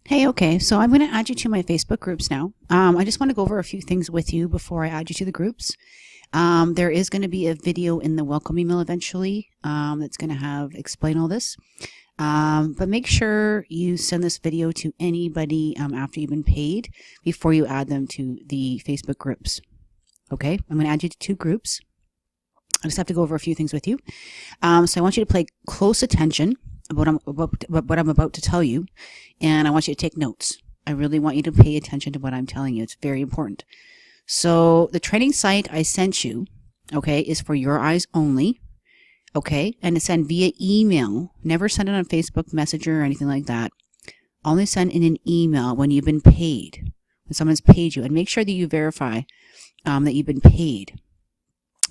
Hey, okay, so I'm going to add you to my Facebook groups now. I just want to go over a few things with you before I add you to the groups. There is going to be a video in the welcome email eventually that's going to have explain all this. But make sure you send this video to anybody after you've been paid before you add them to the Facebook groups. Okay, I'm going to add you to two groups. I just have to go over a few things with you. So I want you to pay close attention about what I'm about to tell you, and I want you to take notes. I really want you to pay attention to what I'm telling you. It's very important. So the training site I sent you, okay, is for your eyes only, okay, and it's sent via email. Never send it on Facebook Messenger or anything like that. Only send in an email when you've been paid, when someone's paid you, and make sure that you verify that you've been paid.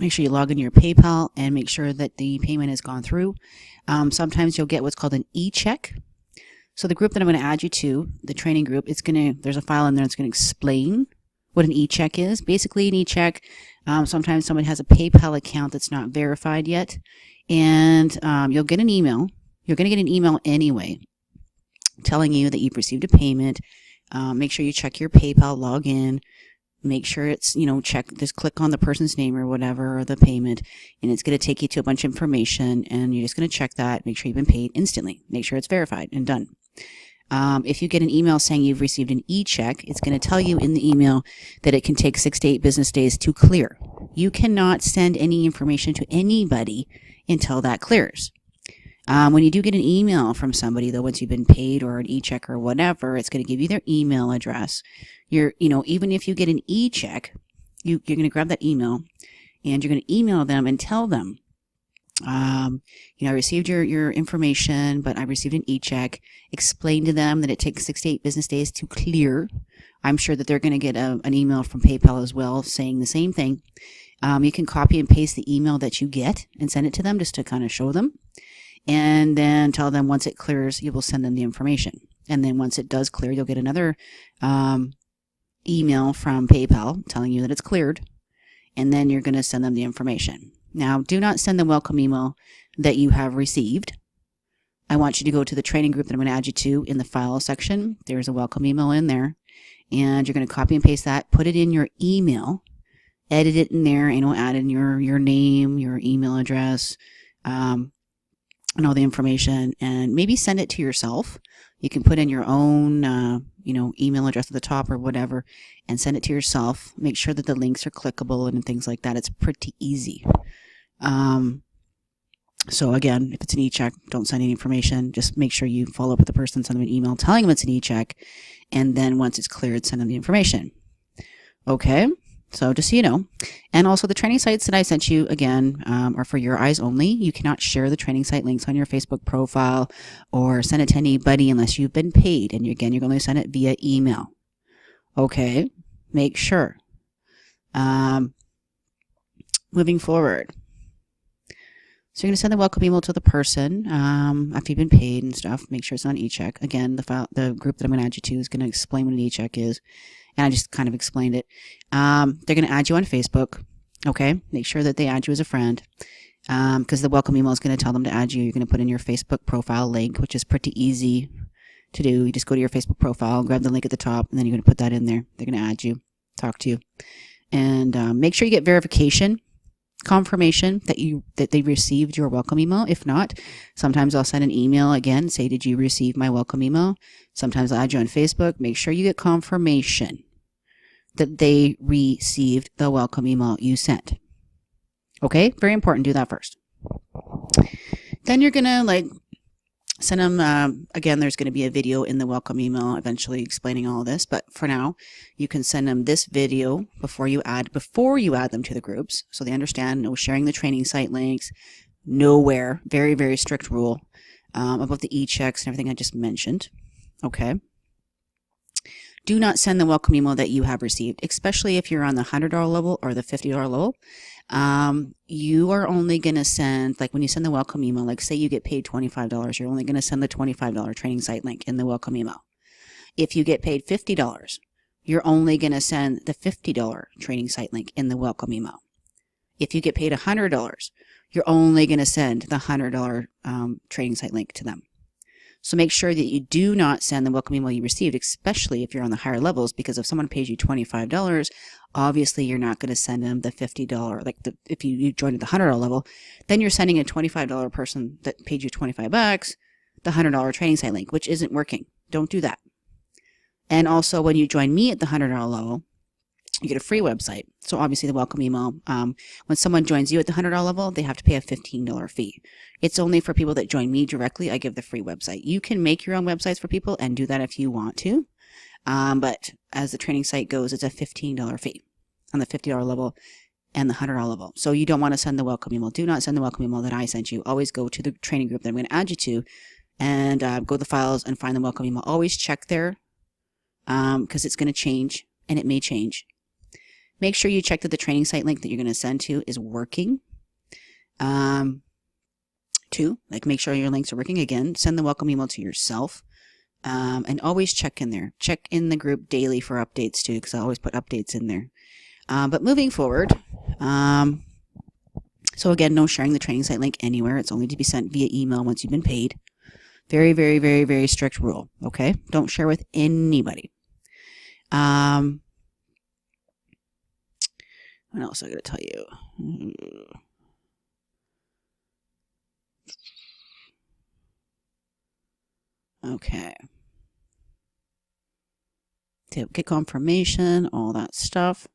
Make sure you log into your PayPal and make sure that the payment has gone through. Sometimes you'll get what's called an e-check. So the group that I'm going to add you to, the training group, there's a file in there that's going to explain what an e-check is. Basically, an e-check, sometimes someone has a PayPal account that's not verified yet, and you'll get an email. You're going to get an email anyway telling you that you've received a payment. Make sure you check your PayPal login. Make sure it's, just click on the person's name or whatever, or the payment, and it's going to take you to a bunch of information, and you're just going to check that, make sure you've been paid instantly. Make sure it's verified and done. If you get an email saying you've received an e-check, it's going to tell you in the email that it can take 6 to 8 business days to clear. You cannot send any information to anybody until that clears. When you do get an email from somebody, though, once you've been paid or an e-check or whatever, it's going to give you their email address. Even if you get an e-check, you're going to grab that email and you're going to email them and tell them, I received your information, but I received an e-check. Explain to them that it takes 6 to 8 business days to clear. I'm sure that they're going to get an email from PayPal as well saying the same thing. You can copy and paste the email that you get and send it to them just to kind of show them. And then tell them once it clears, you will send them the information. And then once it does clear, you'll get another email from PayPal telling you that it's cleared. And then you're going to send them the information. Now, do not send the welcome email that you have received. I want you to go to the training group that I'm going to add you to in the file section. There's a welcome email in there. And you're going to copy and paste that, put it in your email, edit it in there, add in your name, your email address, and all the information, and maybe send it to yourself. You can put in your own, email address at the top or whatever, and send it to yourself. Make sure that the links are clickable and things like that. It's pretty easy. So again, if it's an e-check, don't send any information. Just make sure you follow up with the person, send them an email telling them it's an e-check, and then once it's cleared, send them the information. Okay? So just so you know. And also the training sites that I sent you, again, are for your eyes only. You cannot share the training site links on your Facebook profile or send it to anybody unless you've been paid. And again, you're going to send it via email. Okay? Make sure. Moving forward. So you're going to send the welcome email to the person after you've been paid and stuff. Make sure it's on e-check. Again, the group that I'm going to add you to is going to explain what an e-check is. And I just kind of explained it. They're going to add you on Facebook. Okay? Make sure that they add you as a friend. Because the welcome email is going to tell them to add you. You're going to put in your Facebook profile link, which is pretty easy to do. You just go to your Facebook profile, grab the link at the top, and then you're going to put that in there. They're going to add you, talk to you. And make sure you get verification, confirmation that they received your welcome email. If not, sometimes I'll send an email again, say, did you receive my welcome email? Sometimes I'll add you on Facebook. Make sure you get confirmation that they received the welcome email you sent. Okay? Very important. Do that first. Then you're going to send them, again, there's going to be a video in the welcome email eventually explaining all this, but for now, you can send them this video before you add them to the groups, so they understand. No sharing the training site links, nowhere. Very, very strict rule about the e-checks and everything I just mentioned. Okay. Do not send the welcome email that you have received, especially if you're on the $100 level or the $50 level. You are only going to send, when you send the welcome email, say you get paid $25, you're only going to send the $25 training site link in the welcome email. If you get paid $50, you're only going to send the $50 training site link in the welcome email. If you get paid $100, you're only going to send the $100 training site link to them. So make sure that you do not send the welcome email you received, especially if you're on the higher levels, because if someone pays you $25, obviously you're not going to send them the $50, if you joined at the $100 level, then you're sending a $25 person that paid you $25 the $100 training site link, which isn't working. Don't do that. And also when you join me at the $100 level, you get a free website. So obviously the welcome email, when someone joins you at the $100 level, they have to pay a $15 fee. It's only for people that join me directly. I give the free website. You can make your own websites for people and do that if you want to. But as the training site goes, it's a $15 fee on the $50 level and the $100 level. So you don't want to send the welcome email. Do not send the welcome email that I sent you. Always go to the training group that I'm going to add you to and go to the files and find the welcome email. Always check there because it's going to change and it may change. Make sure you check that the training site link that you're going to send to is working. Make sure your links are working. Again, send the welcome email to yourself. And always check in there. Check in the group daily for updates too, because I always put updates in there. But moving forward, so again, no sharing the training site link anywhere. It's only to be sent via email once you've been paid. Very, very, very, very strict rule. Okay? Don't share with anybody. What else I got to tell you? Okay. To get confirmation, all that stuff.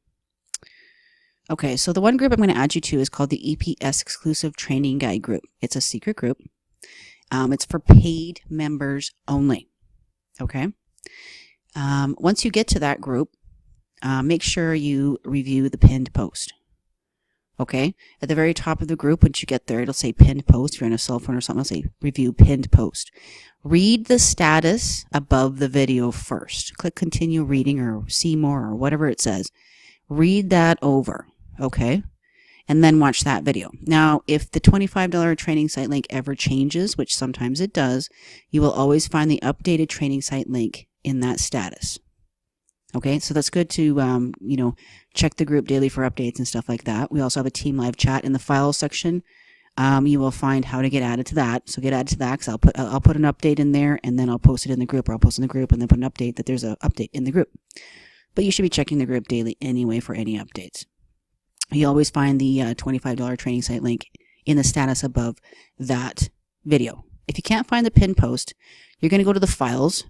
Okay, so the one group I'm going to add you to is called the EPS Exclusive Training Guide Group. It's a secret group. It's for paid members only. Okay? Once you get to that group, make sure you review the pinned post. Okay? At the very top of the group, once you get there, it'll say pinned post. If you're on a cell phone or something, it'll say review pinned post. Read the status above the video first. Click continue reading or see more or whatever it says. Read that over. Okay? And then watch that video. Now, if the $25 training site link ever changes, which sometimes it does, you will always find the updated training site link in that status. Okay, so that's good to, check the group daily for updates and stuff like that. We also have a team live chat in the files section. You will find how to get added to that. So get added to that because I'll put an update in there and then I'll post it in the group, or I'll post in the group and then put an update that there's an update in the group. But you should be checking the group daily anyway for any updates. You always find the $25 training site link in the status above that video. If you can't find the pinned post, you're going to go to the files.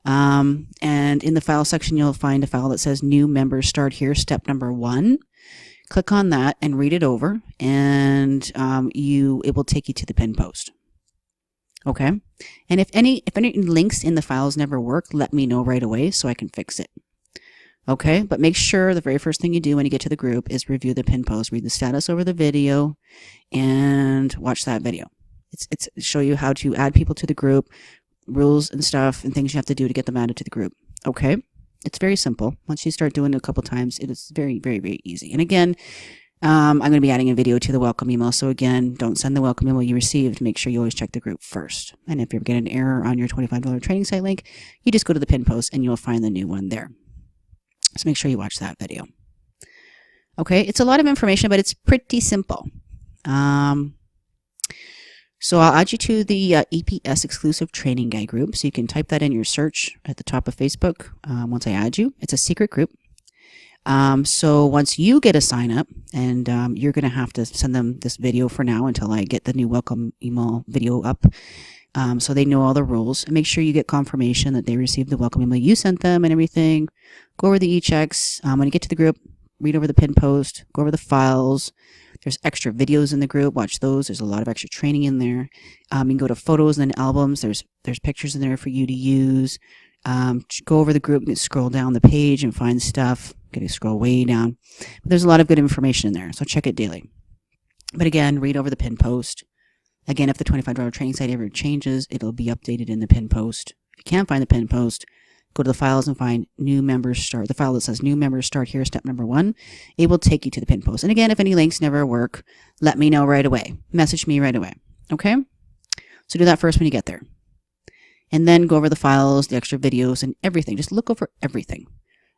And in the file section, you'll find a file that says new members start here, step number 1. Click on that and read it over, and it will take you to the pinned post. Okay? And if any links in the files never work, let me know right away so I can fix it. Okay? But make sure the very first thing you do when you get to the group is review the pinned post, read the status over the video, and watch that video. It's show you how to add people to the group, rules and stuff and things you have to do to get them added to the group. Okay? It's very simple. Once you start doing it a couple times, it is very, very, very easy. And again, I'm going to be adding a video to the welcome email. So again, don't send the welcome email you received. Make sure you always check the group first. And if you ever get an error on your $25 training site link, you just go to the pinned post and you'll find the new one there. So make sure you watch that video. Okay? It's a lot of information, but it's pretty simple. So I'll add you to the EPS Exclusive Training Guide group. So you can type that in your search at the top of Facebook once I add you. It's a secret group. So once you get a sign up, and you're going to have to send them this video for now until I get the new welcome email video up. So they know all the rules. And make sure you get confirmation that they received the welcome email you sent them and everything. Go over the e-checks. When you get to the group, read over the pinned post, go over the files. There's extra videos in the group. Watch those. There's a lot of extra training in there. You can go to photos and then albums. There's pictures in there for you to use. Go over the group, scroll down the page and find stuff. Gotta scroll way down. But there's a lot of good information in there, so check it daily. But again, read over the pinned post. Again, if the $25 training site ever changes, it'll be updated in the pinned post. If you can't find the pinned post, go to the files and find new members start. The file that says new members start here, step number 1. It will take you to the pinned post. And again, if any links never work, let me know right away. Message me right away. Okay? So do that first when you get there. And then go over the files, the extra videos, and everything. Just look over everything.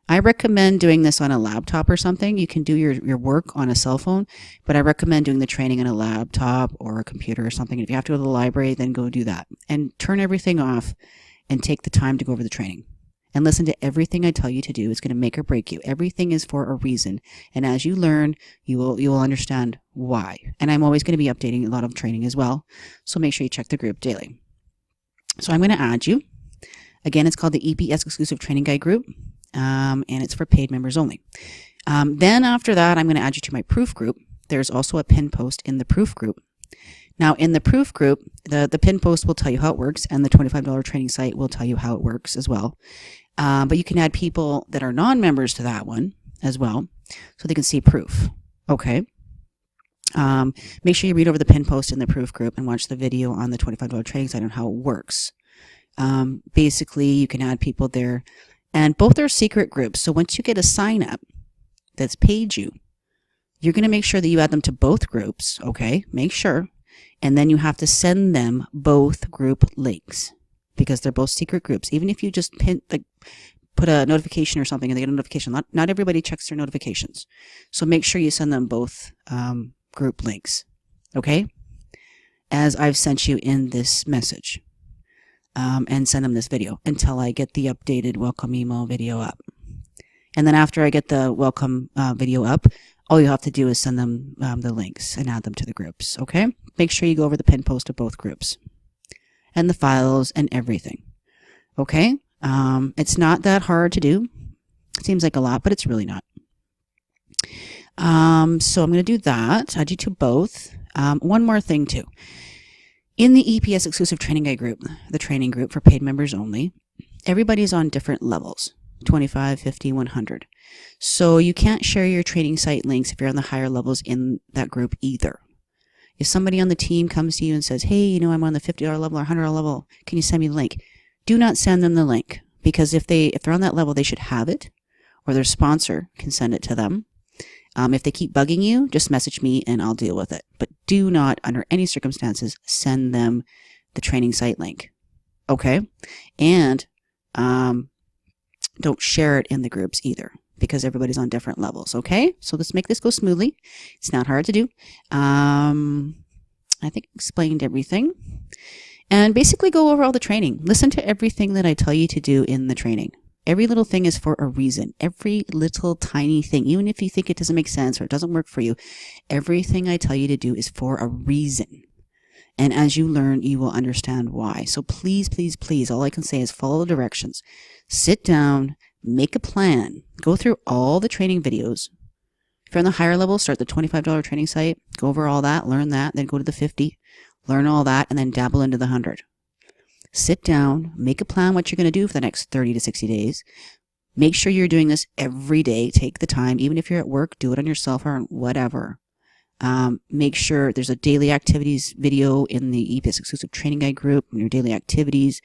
I recommend doing this on a laptop or something. You can do your work on a cell phone, but I recommend doing the training on a laptop or a computer or something. If you have to go to the library, then go do that. And turn everything off and take the time to go over the training. And listen to everything I tell you to do. It's going to make or break you. Everything is for a reason. And as you learn, you will understand why. And I'm always going to be updating a lot of training as well. So make sure you check the group daily. So I'm going to add you. Again, it's called the EPS Exclusive Training Guide group. And it's for paid members only. Then after that, I'm going to add you to my proof group. There's also a pin post in the proof group. Now, in the proof group, the pin post will tell you how it works, and the $25 training site will tell you how it works as well. But you can add people that are non-members to that one as well, so they can see proof. Okay. Make sure you read over the pin post in the proof group and watch the video on the $25 training site on how it works. Basically, you can add people there. And both are secret groups. So once you get a sign up that's paid you, you're going to make sure that you add them to both groups. Okay. Make sure. And then you have to send them both group links because they're both secret groups. Even if you just put a notification or something and they get a notification, not everybody checks their notifications. So make sure you send them both group links. Okay. As I've sent you in this message. And send them this video until I get the updated welcome email video up. And then after I get the welcome video up, all you have to do is send them the links and add them to the groups, okay? Make sure you go over the pin post of both groups and the files and everything, okay? It's not that hard to do. It seems like a lot, but it's really not. So I'm going to do that. Add you to both. One more thing too. In the EPS Exclusive Training Guide group, the training group for paid members only, everybody's on different levels, 25, 50, 100. So you can't share your training site links if you're on the higher levels in that group either. If somebody on the team comes to you and says, hey, I'm on the $50 level or $100 level, can you send me the link? Do not send them the link because if they're on that level, they should have it or their sponsor can send it to them. If they keep bugging you, just message me and I'll deal with it. But do not, under any circumstances, send them the training site link. Okay? And don't share it in the groups either because everybody's on different levels. Okay? So let's make this go smoothly. It's not hard to do. I think I explained everything. And basically go over all the training. Listen to everything that I tell you to do in the training. Every little thing is for a reason. Every little tiny thing, even if you think it doesn't make sense or it doesn't work for you, everything I tell you to do is for a reason. And as you learn, you will understand why. So please, please, please, all I can say is follow the directions. Sit down, make a plan, go through all the training videos. If you're on the higher level, start the $25 training site, go over all that, learn that, then go to the 50, learn all that, and then dabble into the 100. Sit down, make a plan what you're going to do for the next 30 to 60 days. Make sure you're doing this every day. Take the time. Even if you're at work, do it on your cell phone, whatever. Make sure there's a daily activities video in the EPS Exclusive Training Guide group, in your daily activities.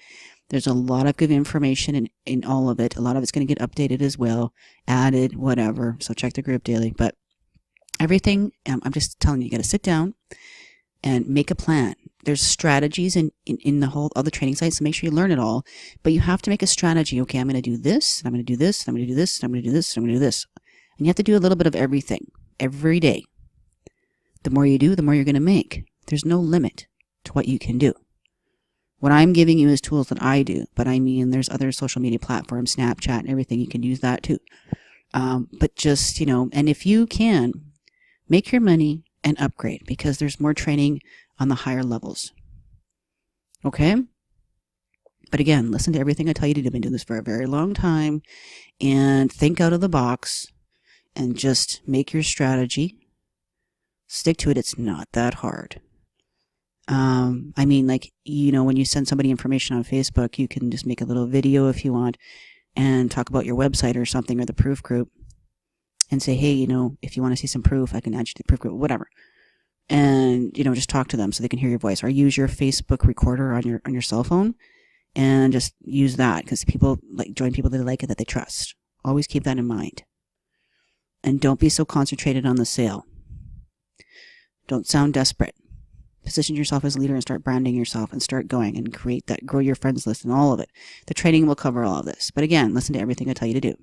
There's a lot of good information in all of it. A lot of it's going to get updated as well, added, whatever. So check the group daily. But everything, I'm just telling you, you got to sit down and make a plan. There's strategies in the whole other training sites, so make sure you learn it all. But you have to make a strategy. Okay, I'm going to do this, and I'm going to do this, and I'm going to do this, and I'm going to do this, and I'm going to do this. And you have to do a little bit of everything every day. The more you do, the more you're going to make. There's no limit to what you can do. What I'm giving you is tools that I do, but I mean, there's other social media platforms, Snapchat and everything. You can use that too. But just, and if you can, make your money and upgrade because there's more training on the higher levels. Okay? But again, listen to everything I tell you to do. I've been doing this for a very long time and think out of the box and just make your strategy. Stick to it. It's not that hard. I mean, when you send somebody information on Facebook, you can just make a little video if you want and talk about your website or something or the proof group and say, hey, if you want to see some proof, I can add you to the proof group, whatever. And, just talk to them so they can hear your voice or use your Facebook recorder on your cell phone and just use that because people join people that like it, that they trust. Always keep that in mind. And don't be so concentrated on the sale. Don't sound desperate. position yourself as a leader and start branding yourself and start going and create that, grow your friends list and all of it. The training will cover all of this. But again, listen to everything I tell you to do.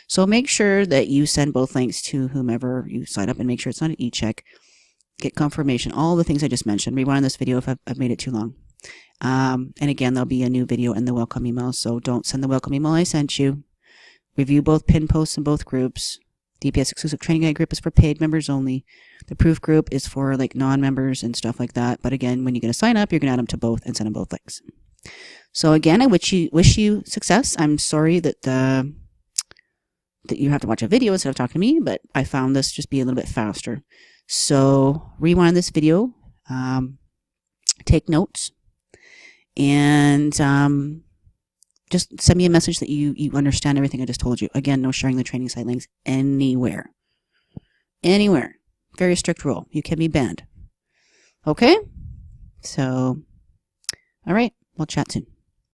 So make sure that you send both links to whomever you sign up and make sure it's not an e-check. Get confirmation, all the things I just mentioned. Rewind this video if I've made it too long. And again, there'll be a new video in the welcome email. So don't send the welcome email I sent you. Review both pin posts in both groups. DPS exclusive training guide group is for paid members only. The proof group is for like non-members and stuff like that. But again, when you're going to sign up, you're going to add them to both and send them both links. So again, I wish you success. I'm sorry that you have to watch a video instead of talking to me, but I found this just be a little bit faster. So rewind this video, take notes, and just send me a message that you understand everything I just told you. Again, no sharing the training site links anywhere. Anywhere. Very strict rule. You can be banned. Okay? So, all right. We'll chat soon.